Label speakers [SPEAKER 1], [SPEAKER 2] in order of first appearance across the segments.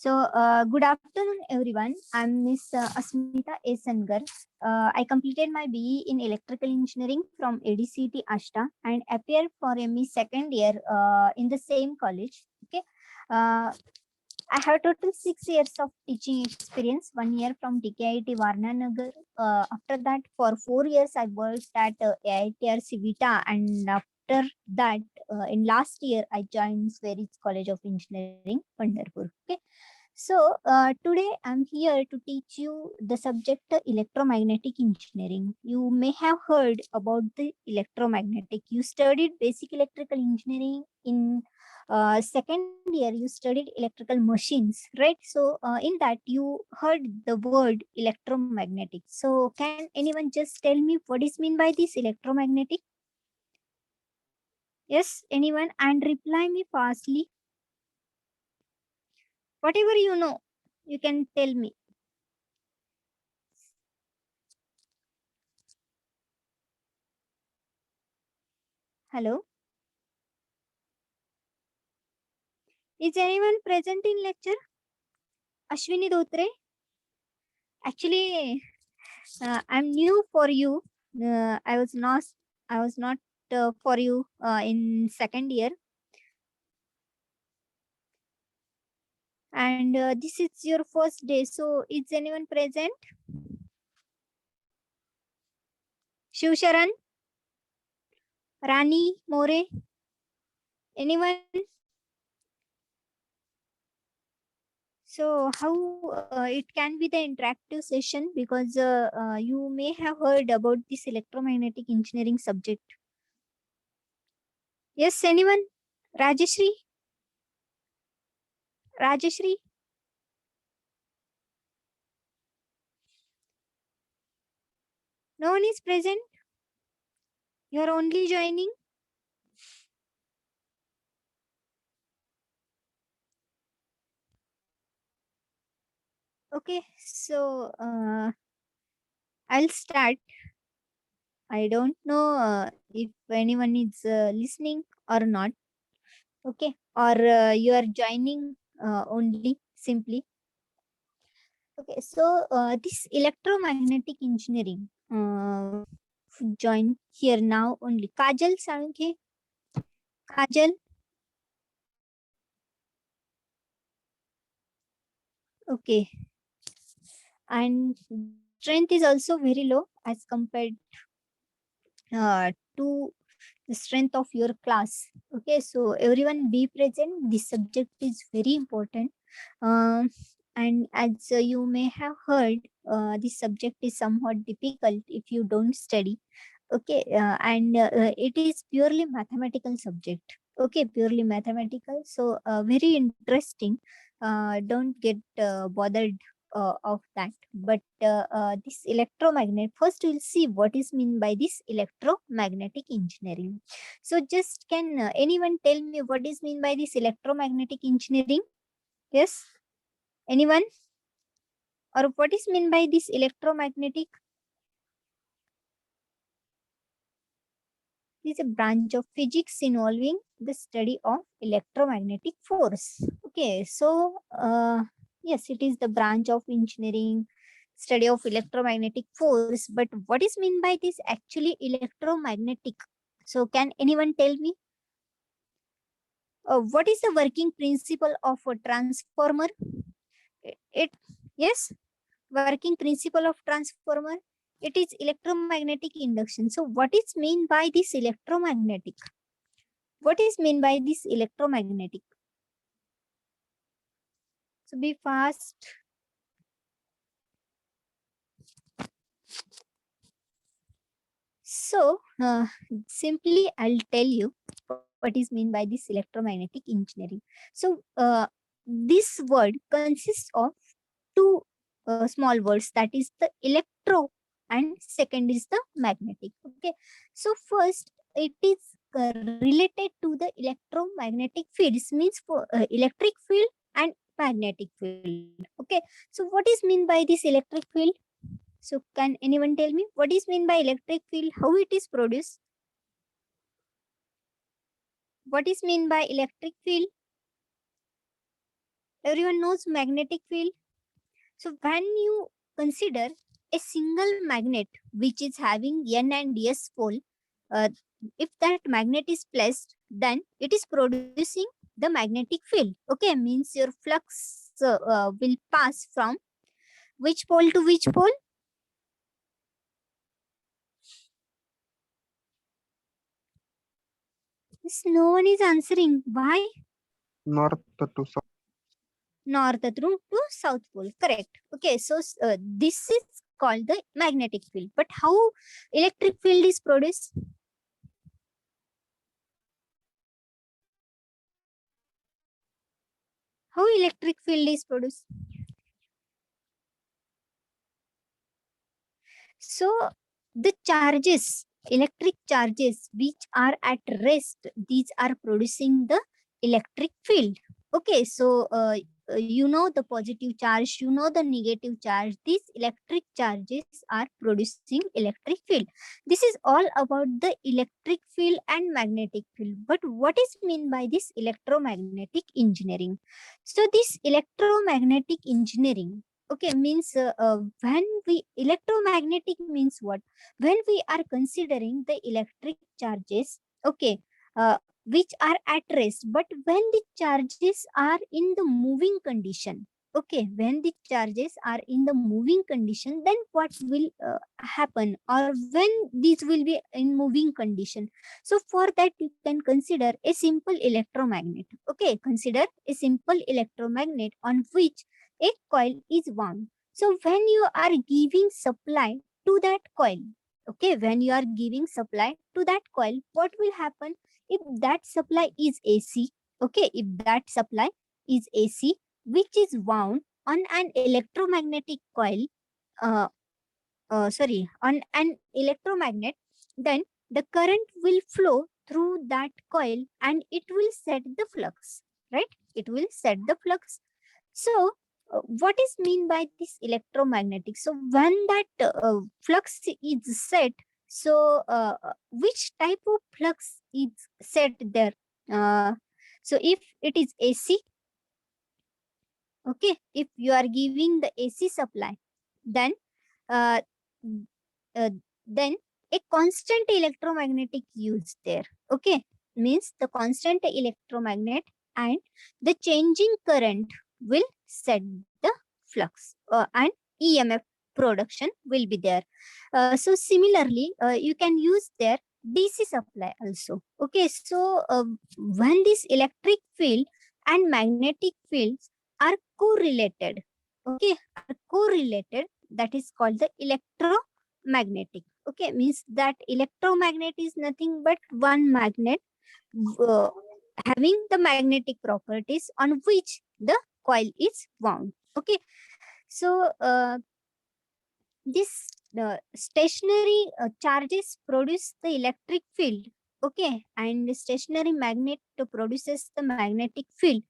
[SPEAKER 1] Good afternoon, everyone. I'm Miss Asmita A. Sangar. I completed my BE in Electrical Engineering from ADCT Ashta and appeared for ME second year in the same college. Okay. Uh, I have total 6 years of teaching experience, 1 year from TKIT Varnanagar. After that, for 4 years, I worked at AITR Civita, and after that, in last year, I joined Sweris College of Engineering, Pandharpur. Okay. Today I'm here to teach you the subject electromagnetic engineering. You may have heard about the electromagnetic. You studied basic electrical engineering in second year. You studied electrical machines, right? In that you heard the word electromagnetic. So, can anyone just tell me what is mean by this electromagnetic? Yes, anyone? And reply me fastly. Whatever you know, you can tell me. Hello. Is anyone present in lecture? Ashwini Dhotre? Actually, I'm new for you. I was not. I was not for you in second year, and this is your first day. So, is anyone present? Shivsharan, Rani, More, anyone? So, how it can be the interactive session, because you may have heard about this electromagnetic engineering subject. Yes, anyone? Rajeshri? Rajeshri? No one is present? You are only joining? Okay, I'll start. I don't know if anyone is listening or not. Okay, or you are joining only simply. Okay, this electromagnetic engineering join here now only. Kajal Sankhe, Kajal. Okay, and strength is also very low as compared to the strength of your class. Okay, so everyone be present. This subject is very important. Um, and as you may have heard, this subject is somewhat difficult if you don't study. Okay, and it is purely mathematical subject. Okay, purely mathematical. So very interesting. Don't get bothered of that. But this electromagnet, first we'll see what is mean by this electromagnetic engineering. So just can anyone tell me what is mean by this electromagnetic engineering? Yes, anyone? Or what is mean by this electromagnetic? Is a branch of physics involving the study of electromagnetic force. Okay, yes, it is the branch of engineering study of electromagnetic force. But what is mean by this actually electromagnetic? So, can anyone tell me what is the working principle of a transformer? It yes, working principle of transformer. It is electromagnetic induction. So, what is mean by this electromagnetic? What is mean by this electromagnetic? So be fast. So simply I'll tell you what is mean by this electromagnetic engineering. So this word consists of two small words, that is the electro and second is the magnetic. Okay. So first it is related to the electromagnetic fields, means for electric field and magnetic field. Okay. So what is mean by this electric field? So can anyone tell me what is mean by electric field? How it is produced? What is mean by electric field? Everyone knows magnetic field. So when you consider a single magnet which is having N and S pole, uh, if that magnet is placed, then it is producing the magnetic field. Okay, means your flux will pass from which pole to which pole? Yes, no one is answering. Why?
[SPEAKER 2] North to south.
[SPEAKER 1] North through to south pole. Correct. Okay, so this is called the magnetic field. But how electric field is produced? How electric field is produced? So the charges, electric charges which are at rest, these are producing the electric field. Okay, so you know the positive charge, you know the negative charge. These electric charges are producing electric field. This is all about the electric field and magnetic field. But what is mean by this electromagnetic engineering? So this electromagnetic engineering, okay, means when we electromagnetic means what? When we are considering the electric charges, okay, which are at rest, but when the charges are in the moving condition, okay, when the charges are in the moving condition, then what will happen, or when these will be in moving condition? So for that you can consider a simple electromagnet. Okay, consider a simple electromagnet on which a coil is wound. So when you are giving supply to that coil, okay, when you are giving supply to that coil, what will happen? If that supply is AC, okay, if that supply is AC, which is wound on an electromagnetic coil, on an electromagnet, then the current will flow through that coil and it will set the flux, right? It will set the flux. So what is mean by this electromagnetic? So when that flux is set, so which type of flux is set there? So if it is AC, okay, if you are giving the AC supply, then uh, uh, then a constant electromagnetic use there. Okay, means the constant electromagnet and the changing current will set the flux, and EMF production will be there. So similarly, you can use their DC supply also. Okay, so when this electric field and magnetic fields are correlated, okay, are correlated, that is called the electromagnetic. Okay, means that electromagnet is nothing but one magnet uh, having the magnetic properties on which the coil is wound. Okay, so this stationary charges produce the electric field. Okay, and stationary magnet produces the magnetic field.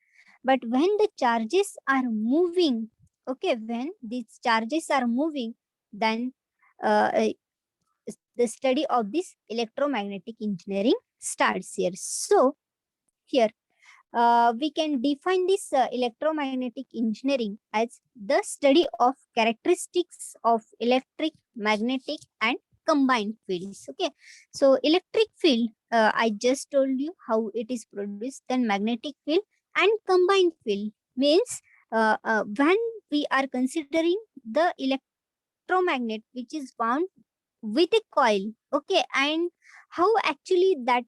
[SPEAKER 1] But when the charges are moving, okay, when these charges are moving, then uh, uh, the study of this electromagnetic engineering starts here. So here we can define this electromagnetic engineering as the study of characteristics of electric, magnetic, and combined fields. Okay, so electric field, I just told you how it is produced. Then magnetic field and combined field means when we are considering the electromagnet which is wound with a coil, okay, and how actually that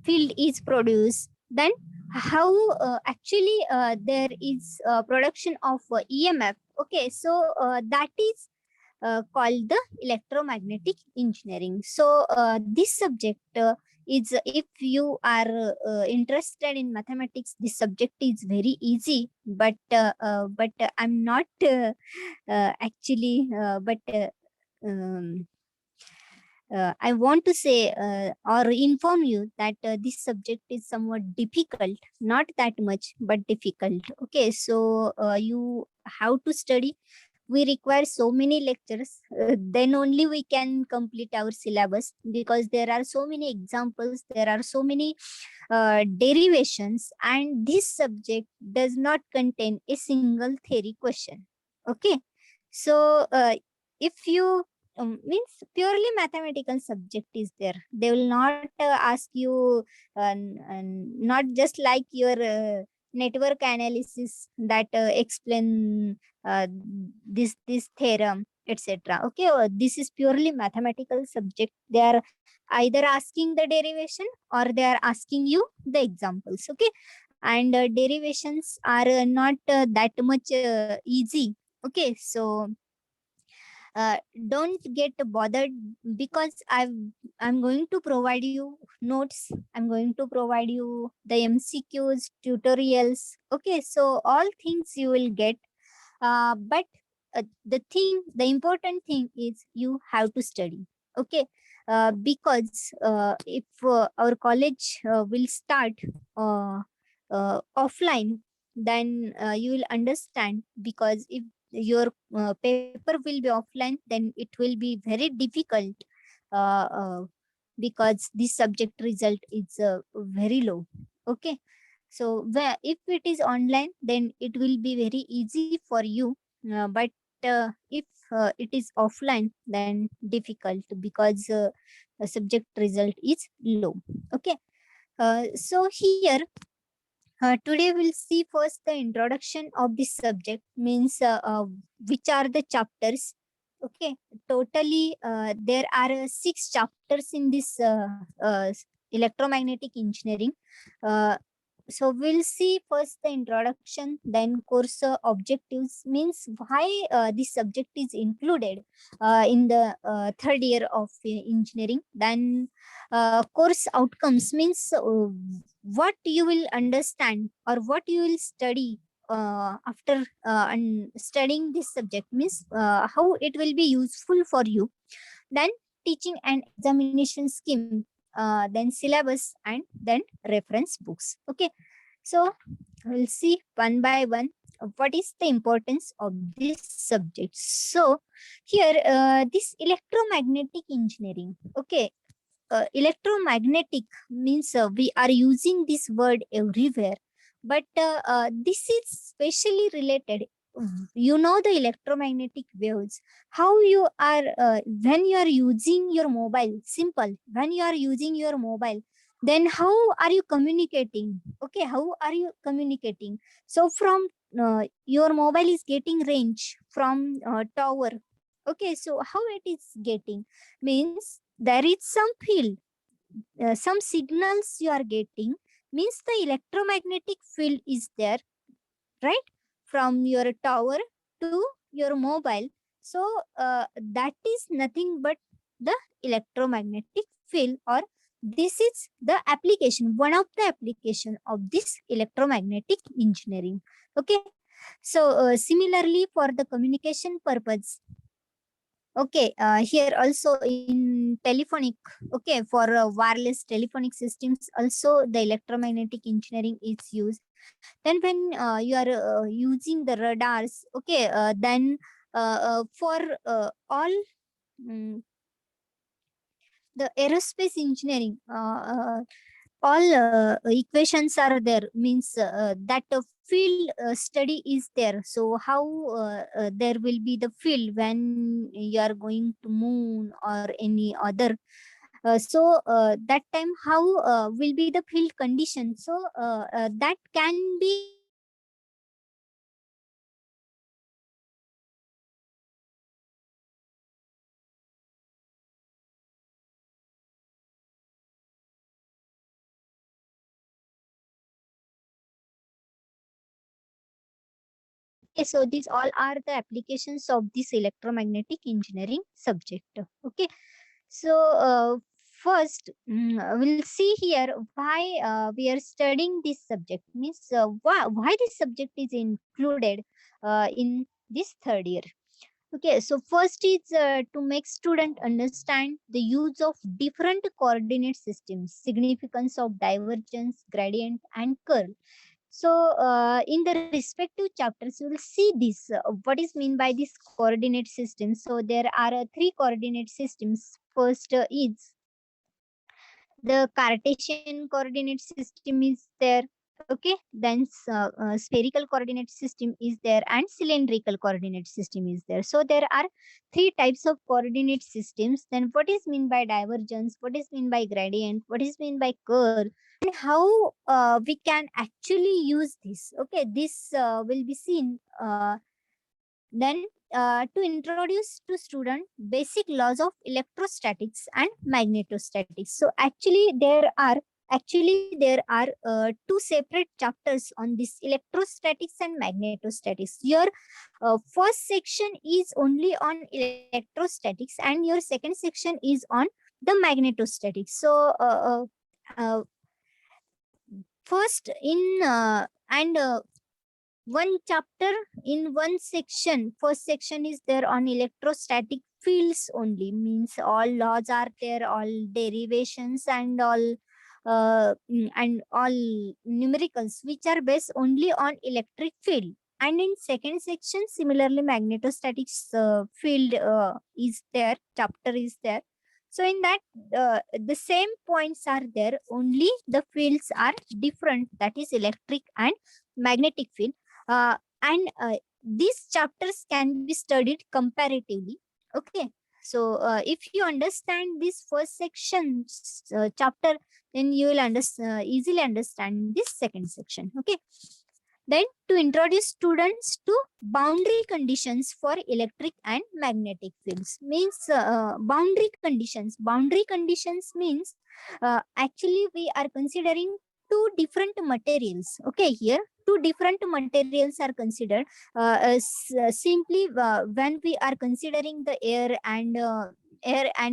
[SPEAKER 1] field is produced, then how actually there is production of EMF. Okay, so that is called the electromagnetic engineering. So this subject is, if you are interested in mathematics, this subject is very easy, but I'm not actually but um, I want to say or inform you that this subject is somewhat difficult, not that much, but difficult. Okay, so you have to study we require so many lectures, then only we can complete our syllabus, because there are so many examples, there are so many derivations, and this subject does not contain a single theory question. Okay, so if you means purely mathematical subject is there, they will not ask you not just like your network analysis that explain this theorem, etc. Okay, this is purely mathematical subject. They are either asking the derivation or they are asking you the examples. Okay, and derivations are not that much easy. Okay, so uh, don't get bothered, because I'm going to provide you notes, I'm going to provide you the MCQs, tutorials. Okay, so all things you will get, but the important thing is you have to study. Okay, because if our college will start offline, then you will understand, because if your paper will be offline, then it will be very difficult, uh, uh, because this subject result is very low. Okay, so if it is online, then it will be very easy for you, but if it is offline, then difficult, because the subject result is low. Okay, so here today we'll see first the introduction of this subject, means which are the chapters. Okay, totally there are six chapters in this electromagnetic engineering. Uh, so we'll see first the introduction, then course objectives, means why this subject is included in the third year of engineering. Then course outcomes, means what you will understand or what you will study after studying this subject, means how it will be useful for you. Then teaching and examination scheme, then syllabus, and then reference books. Okay, so we'll see one by one what is the importance of this subject. So here this electromagnetic engineering. Okay, electromagnetic means we are using this word everywhere, but this is specially related. You know the electromagnetic waves, how you are when you are using your mobile, simple, when you are using your mobile, then how are you communicating? Okay, how are you communicating? So from your mobile is getting range from tower. Okay, so how it is getting, means there is some field, some signals you are getting, means the electromagnetic field is there, right, from your tower to your mobile. So that is nothing but the electromagnetic field, or this is the application, one of the application of this electromagnetic engineering. Okay, so similarly for the communication purpose. Okay, here also in telephonic, okay, for wireless telephonic systems, also the electromagnetic engineering is used. Then when you are using the radars, okay, then for all mm, the aerospace engineering, all equations are there, means that field study is there. So how there will be the field when you are going to moon or any other, so that time how will be the field condition. So that can be okay, so these all are the applications of this electromagnetic engineering subject. Okay, so first we'll see here why we are studying this subject, means why this subject is included in this third year. Okay, so first is to make student understand the use of different coordinate systems, significance of divergence, gradient, and curl. So in the respective chapters, you will see this, what is mean by this coordinate system. So there are three coordinate systems. First is the Cartesian coordinate system is there. Okay, then spherical coordinate system is there, and cylindrical coordinate system is there. So there are three types of coordinate systems. Then what is mean by divergence, what is mean by gradient, what is mean by curve, and how we can actually use this. Okay, this will be seen. Then to introduce to student basic laws of electrostatics and magnetostatics. So actually there are two separate chapters on this electrostatics and magnetostatics. Your first section is only on electrostatics, and your second section is on the magnetostatics. So first in and one chapter in one section, first section is there on electrostatic fields only, means all laws are there, all derivations and all numericals which are based only on electric field. And in second section, similarly magnetostatics field is there, chapter is there. So in that the same points are there, only the fields are different, that is electric and magnetic field. And these chapters can be studied comparatively. Okay, so if you understand this first section chapter, then you will easily understand this second section. Okay, then to introduce students to boundary conditions for electric and magnetic fields, means boundary conditions means actually we are considering two different materials. Okay, here two different materials are considered. Simply when we are considering the air and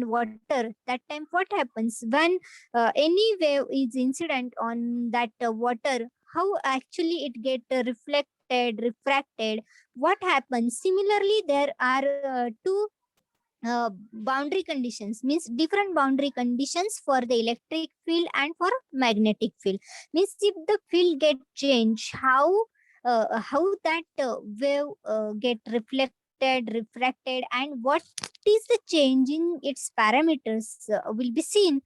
[SPEAKER 1] water, that time what happens when any wave is incident on that water, how actually it get reflected, refracted, what happens. Similarly, there are two boundary conditions, means different boundary conditions for the electric field and for magnetic field. Means if the field get changed, how that wave get reflected, refracted, and what is the change in its parameters will be seen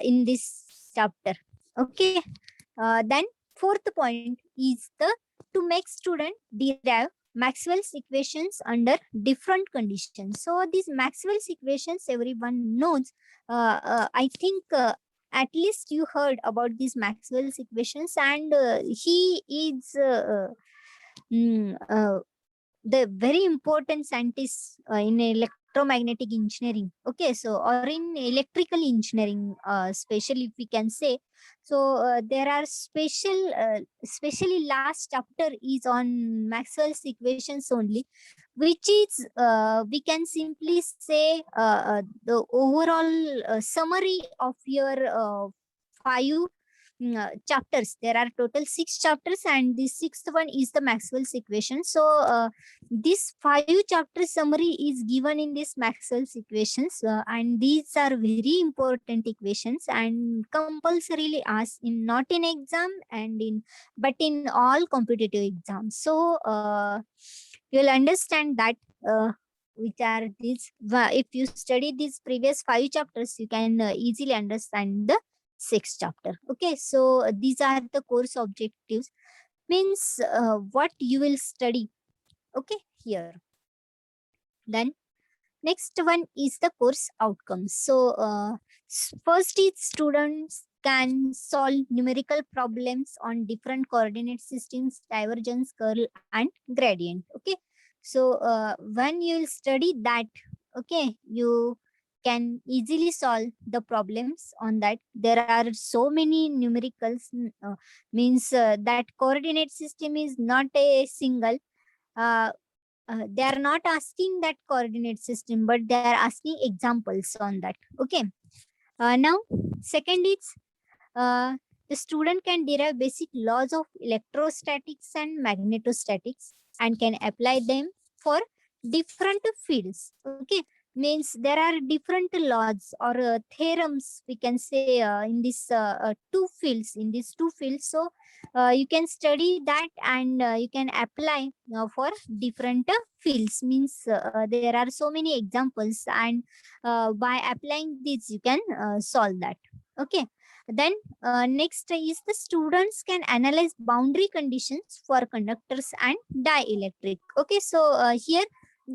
[SPEAKER 1] in this chapter. Okay, then fourth point is the to make student derive Maxwell's equations under different conditions. So these Maxwell's equations everyone knows. I think at least you heard about these Maxwell's equations, and he is the very important scientist in electromagnetic engineering. Okay, so or in electrical engineering, especially if we can say. So there are especially last chapter is on Maxwell's equations only, which is we can simply say the overall summary of your five chapters. There are total 6 chapters, and the sixth one is the Maxwell's equation. So this 5 chapter summary is given in this Maxwell's equations, and these are very important equations and compulsorily asked in, not in exam and in, but in all competitive exams. So you'll understand that which are these. If you study these previous 5 chapters, you can easily understand the sixth chapter. Okay, so these are the course objectives, means what you will study. Okay, here. Then next one is the course outcomes. So first is students can solve numerical problems on different coordinate systems, divergence, curl, and gradient. Okay, so when you will study that, okay, you can easily solve the problems on that. There are so many numericals, means that coordinate system is not a single. Uh, they are not asking that coordinate system, but they are asking examples on that. Okay. Now, second is the student can derive basic laws of electrostatics and magnetostatics and can apply them for different fields. Okay. means there are different laws or theorems, we can say, in this two fields, so you can study that, and you can apply for different fields, means there are so many examples, and by applying this you can solve that. Okay, then next is the students can analyze boundary conditions for conductors and dielectric. Okay, so here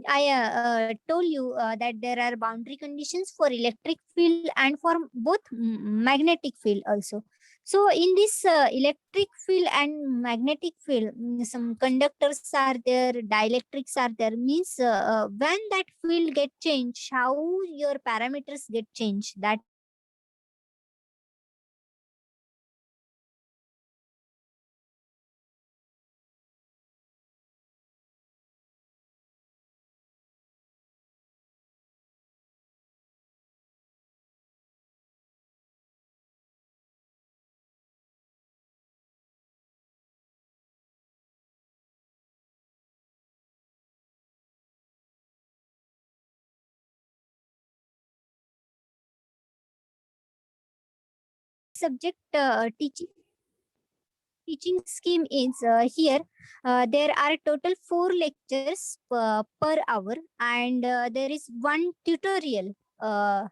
[SPEAKER 1] I told you that there are boundary conditions for electric field and for both magnetic field also. So in this electric field and magnetic field, some conductors are there, dielectrics are there. Means when that field get changed, how your parameters get changed. That subject teaching scheme is here. There are total 4 lectures per hour, and there is one tutorial. Per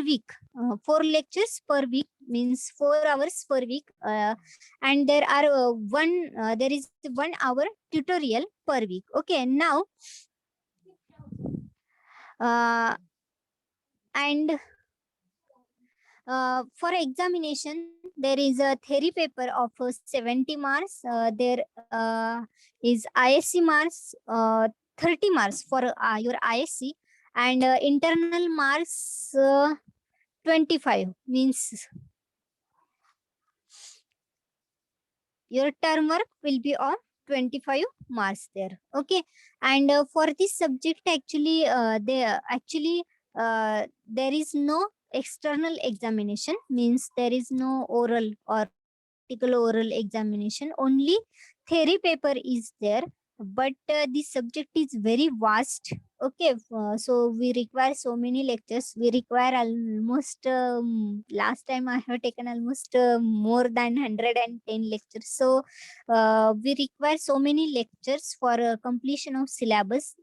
[SPEAKER 1] week. 4 lectures per week means 4 hours per week, and there are there is 1 hour tutorial per week. Okay, now uh, and for examination, there is a theory paper of 70 marks. There is ISC marks, 30 marks for your ISC, and internal marks 25, means your term work will be of 25 marks there. Okay, and for this subject, actually there is no external examination, means there is no oral or practical oral examination, only theory paper is there. But this subject is very vast. Okay, so we require so many lectures. We require almost last time I have taken almost more than 110 lectures. So we require so many lectures for completion of syllabus.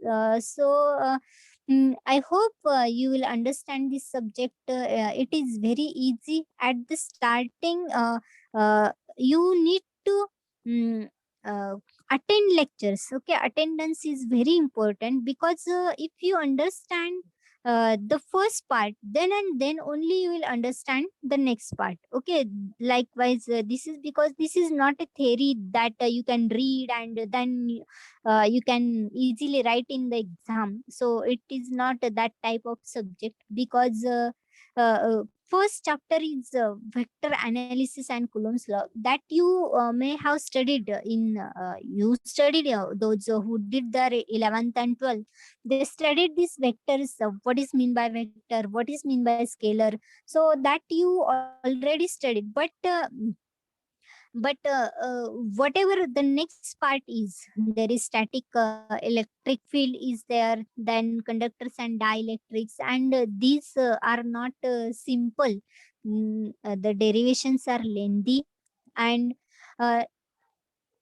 [SPEAKER 1] I hope you will understand this subject. It is very easy at the starting. You need to mm, uh, attend lectures. Okay, attendance is very important, because if you understand the first part, then only you will understand the next part. Okay, likewise, this is because this is not a theory that you can read and then you can easily write in the exam. So it is not that type of subject, because first chapter is vector analysis and Coulomb's law, that you may have studied in you studied, those who did their 11th and 12th, they studied these vectors, what is mean by vector, what is mean by scalar. So that you already studied. But whatever the next part is, there is static electric field is there, then conductors and dielectrics, and these are not simple. The derivations are lengthy, and uh,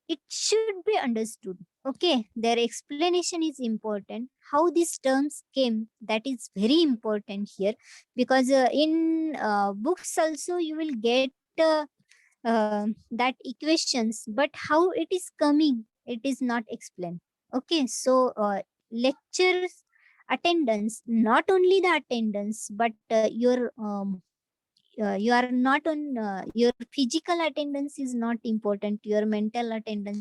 [SPEAKER 1] it should be understood. Okay, their explanation is important. How these terms came, that is very important here, because in books also you will get that equations, but how it is coming, it is not explained. Okay, so lectures attendance, not only the attendance, but you are not on your physical attendance is not important, your mental attendance